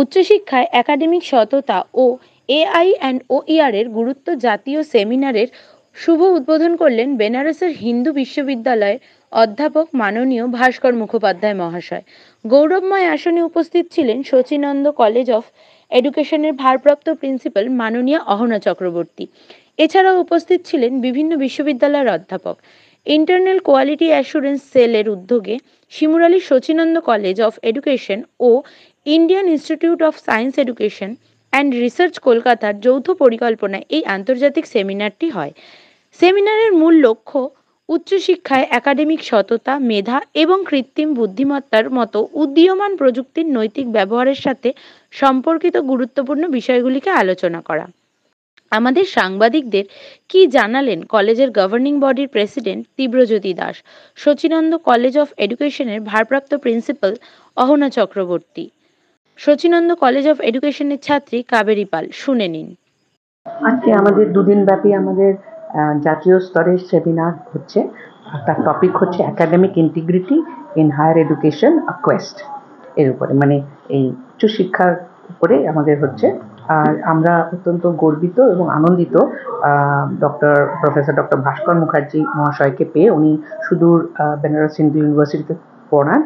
উচ্চশিক্ষায় একাডেমিক সততা ও AI&OER এর গুরুত্ব জাতীয় সেমিনারের শুভ উদ্বোধন করলেন বেনারসের হিন্দু বিশ্ববিদ্যালয়ের অধ্যাপক মাননীয় ভাস্কর মুখোপাধ্যায় মহাশয়। গৌরবময় আসনে উপস্থিত ছিলেন শচীনন্দ কলেজ অফ এডুকেশনের ভারপ্রাপ্ত প্রিন্সিপাল মাননীয়া অহনা চক্রবর্তী। এছাড়াও উপস্থিত ছিলেন বিভিন্ন বিশ্ববিদ্যালয়ের অধ্যাপক। ইন্টারনাল কোয়ালিটি অ্যাসুরেন্স সেলের উদ্যোগে Shimurali Sachinanda college of education ও Indian institute of science education and research কলকাতার যৌথ পরিকল্পনায় এই আন্তর্জাতিক সেমিনারটি হয়। সেমিনারের মূল লক্ষ্য উচ্চশিক্ষায় একাডেমিক সততা, মেধা এবং কৃত্রিম বুদ্ধিমত্তার মতো উদীয়মান প্রযুক্তির নৈতিক ব্যবহারের সাথে সম্পর্কিত গুরুত্বপূর্ণ বিষয়গুলিকে আলোচনা করা। আমাদের সাংবাদিকদের কি জানালেন কলেজের গভর্নিং বডির president Tibrajyoti Das, Sachinanda college of এডুকেশনের ভারপ্রাপ্ত principal Ahana Chakraborty, Sachinanda college of এডুকেশনের ছাত্রী কাবেরী পাল। শুনে নিন। আজকে আমাদের দুদিন ব্যাপী আমাদের জাতীয় স্তরের সেমিনার হচ্ছে। তার টপিক হচ্ছে academic integrity in higher education a quest, এর উপরে মানে এই উচ্চশিক্ষার উপরে আমাদের হচ্ছে। আর আমরা অত্যন্ত গর্বিত এবং আনন্দিত প্রফেসর ডক্টর ভাস্কর মুখার্জি মহাশয়কে পেয়ে। উনি সুদূর বেনারস হিন্দু ইউনিভার্সিটিতে পড়ান।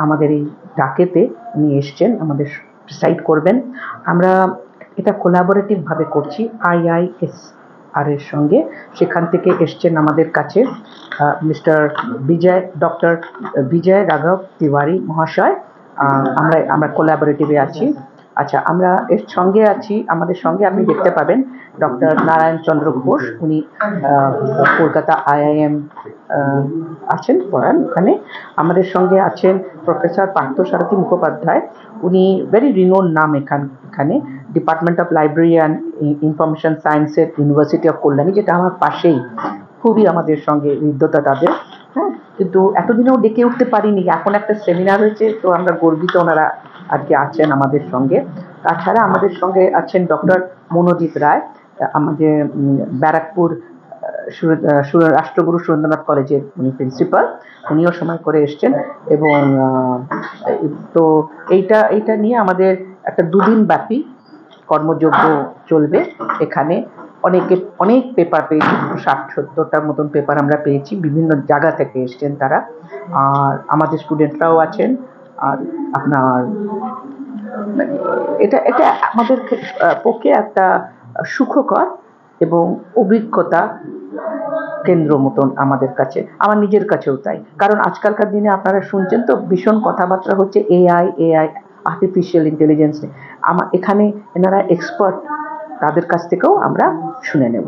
আমাদের এই ডাকেতে উনি এসছেন, আমাদের প্রিসাইড করবেন। আমরা এটা কোলাবোরেটিভভাবে করছি IISR এর সঙ্গে। সেখান থেকে এসছেন আমাদের কাছে ডক্টর বিজয় রাঘব তিওয়ারি মহাশয়। আমরা কোলাবোরেটিভে আছি। আচ্ছা, আমরা এর সঙ্গে আছি, আমাদের সঙ্গে আপনি দেখতে পাবেন ডক্টর নারায়ণ চন্দ্র ঘোষ। উনি কলকাতা IIM আছেন, পড়ান ওখানে। আমাদের সঙ্গে আছেন প্রফেসর পার্থসারথী মুখোপাধ্যায়। উনি ভেরি রিনোন নাম এখানে, department of library and information সায়েন্সের ইউনিভার্সিটি অফ কল্যাণী, যেটা আমার পাশেই। খুবই আমাদের সঙ্গে হৃদ্যতা তাদের। হ্যাঁ, কিন্তু এতদিনেও ডেকে উঠতে পারিনি। এখন একটা সেমিনার হয়েছে, তো আমরা গর্বিত ওনারা আজকে আছেন আমাদের সঙ্গে। তাছাড়া আমাদের সঙ্গে আছেন ডক্টর মনোজিৎ রায়, আমাদের ব্যারাকপুর রাষ্ট্রগুরু সুরেন্দ্রনাথ কলেজের উনি প্রিন্সিপাল। উনিও সময় করে এসছেন। এবং তো এইটা নিয়ে আমাদের একটা দুদিন ব্যাপী কর্মযজ্ঞ চলবে এখানে। অনেক পেপার পেয়েছি, 60-70টার মতন পেপার আমরা পেয়েছি। বিভিন্ন জায়গা থেকে এসছেন তারা। আর আমাদের স্টুডেন্টরাও আছেন। আর আপনার এটা আমাদের পক্ষে একটা সুখকর এবং অভিজ্ঞতা কেন্দ্র মতন আমাদের কাছে, আমার নিজের কাছেও তাই। কারণ আজকালকার দিনে আপনারা শুনছেন তো, ভীষণ কথাবার্তা হচ্ছে AI আর্টিফিশিয়াল ইন্টেলিজেন্স। এখানে এনারা এক্সপার্ট, তাদের কাছ থেকেও আমরা শুনে নেব।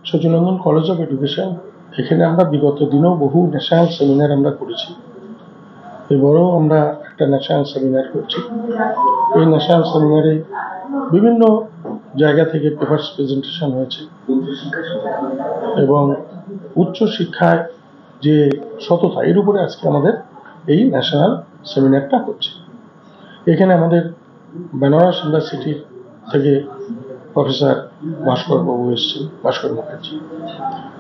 শচীনন্দন কলেজ অফ এডুকেশন, এখানে আমরা বিগত দিনেও বহু ন্যাশনাল সেমিনার আমরা করেছি। এবারও আমরা একটা ন্যাশনাল সেমিনার করছি। এই ন্যাশনাল সেমিনারে বিভিন্ন জায়গা থেকে পেপারস প্রেজেন্টেশন হয়েছে এবং উচ্চশিক্ষায় যে সততা, এর উপরে আজকে আমাদের এই ন্যাশনাল সেমিনারটা হচ্ছে। এখানে আমাদের বেনারস ইউনিভার্সিটির থেকে প্রফেসর ভাস্কর বাবু এসছেন, ভাস্কর মুখার্জি।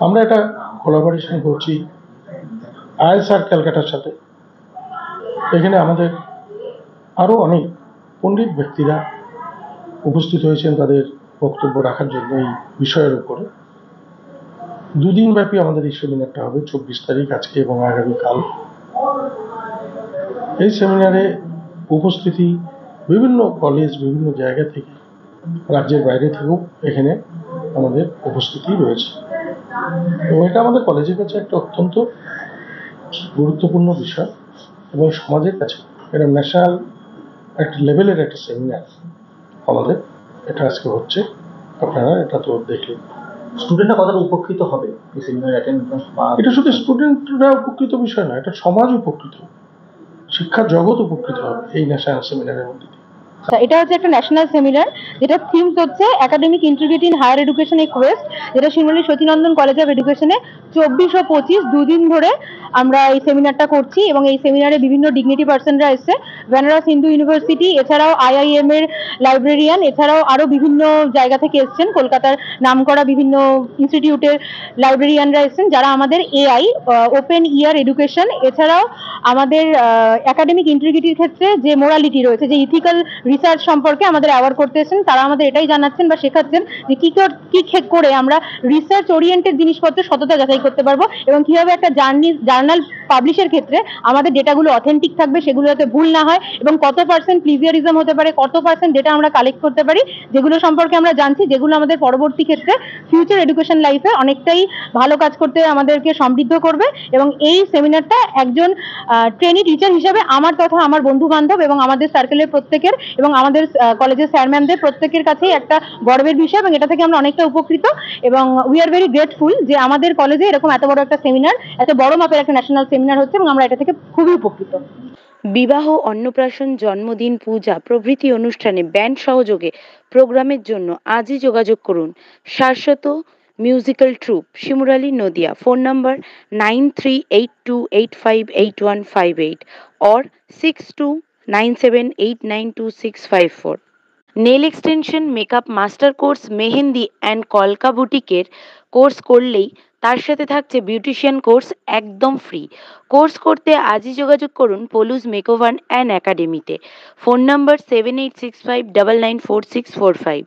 আমরা এটা কোলাবোরেশন করছি IISR ক্যালকাটার সাথে। এখানে আমাদের আরও অনেক পণ্ডিত ব্যক্তিরা উপস্থিত হয়েছেন তাদের বক্তব্য রাখার জন্য এই বিষয়ের উপরে। দুদিন ব্যাপী আমাদের এই সেমিনারটা হবে, 24 তারিখ আজকে এবং আগামীকাল। এই সেমিনারে উপস্থিতি বিভিন্ন কলেজ, বিভিন্ন জায়গা থেকে, রাজ্যের বাইরে থেকেও এখানে আমাদের উপস্থিতি রয়েছে। এবং এটা আমাদের কলেজের কাছে একটা অত্যন্ত গুরুত্বপূর্ণ বিষয় এবং সমাজের কাছে এটা ন্যাশনাল একটা লেভেলের একটা সেমিনার আমাদের এটা আজকে হচ্ছে। আপনারা এটা তো দেখলেন। স্টুডেন্টরা কতটা উপকৃত হবে এই সেমিনার অ্যাটেন্ড? এটা শুধু স্টুডেন্টরা উপকৃত বিষয় না, এটা সমাজ উপকৃত, শিক্ষা জগৎ উপকৃত হবে এই ন্যাশনাল সেমিনারের মধ্যে। এটা হচ্ছে একটা ন্যাশনাল সেমিনার, যেটা থিমস হচ্ছে academic integrity in higher education a quest, যেটা শিমুরালী শচীনন্দন কলেজ অফ এডুকেশনে 24 ও 25 দুদিন ধরে আমরা এই সেমিনারটা করছি। এবং এই সেমিনারে বিভিন্ন ডিগনিটি পার্সনরা এসছে, বেনারস হিন্দু ইউনিভার্সিটি, এছাড়াও IIM এর লাইব্রেরিয়ান, এছাড়াও আরও বিভিন্ন জায়গা থেকে এসছেন, কলকাতার নামকরা বিভিন্ন ইনস্টিটিউটের লাইব্রেরিয়ানরা এসছেন, যারা আমাদের AI ওপেন ইয়ার এডুকেশন, এছাড়াও আমাদের একাডেমিক ইন্টিগ্রিটির ক্ষেত্রে যে মোরালিটি রয়েছে, যে ইথিক্যাল রিসার্চ সম্পর্কে আমাদের অ্যাওয়ার করতে এসেছেন। তারা আমাদের এটাই জানাচ্ছেন বা শেখাচ্ছেন যে কি করে আমরা রিসার্চ ওরিয়েন্টেড জিনিসপত্র সততা যাচাই করতে পারবো এবং কিভাবে একটা জার্নাল পাবলিশের ক্ষেত্রে আমাদের ডেটাগুলো অথেন্টিক থাকবে, সেগুলো যাতে ভুল না হয়, এবং কত পার্সেন্ট প্লিজিয়ারিজম হতে পারে, কত পার্সেন্ট ডেটা আমরা কালেক্ট করতে পারি, যেগুলো সম্পর্কে আমরা জানছি, যেগুলো আমাদের পরবর্তী ক্ষেত্রে ফিউচার এডুকেশন লাইফে অনেকটাই ভালো কাজ করতে আমাদেরকে সমৃদ্ধ করবে। এবং এই সেমিনারটা একজন ট্রেনি টিচার হিসেবে আমার তথা আমার বন্ধু বান্ধব এবং আমাদের সার্কেলের প্রত্যেকের এবং আমাদের কলেজের স্যার ম্যামদের প্রত্যেকের কাছেই একটা গর্বের বিষয়, এবং এটা থেকে আমরা অনেকটা উপকৃত এবং উই আর ভেরি গ্রেটফুল যে আমাদের কলেজে এরকম এত বড় একটা সেমিনার, এত বড় মাপের একটা ন্যাশনাল সেমিনার হচ্ছে এবং আমরা এটা থেকে খুবই উপকৃত। বিবাহ, অন্নপ্রাশন, জন্মদিন, পূজা প্রভৃতি অনুষ্ঠানে ব্যান্ড সহযোগে প্রোগ্রামের জন্য আজই যোগাযোগ করুন Shashwata musical troupe, Shimurali, Nadia. Phone number 9382858158 or 6297892654। Nail extension, makeup, master course, mehendi and কলকা বুটিকের কোর্স করলেই তার সাথে থাকছে বিউটিশিয়ান কোর্স একদম ফ্রি। কোর্স করতে আজই যোগাযোগ করুন পলুজ মেকওভার অ্যান্ড একাডেমিতে। Phone number 7865994645।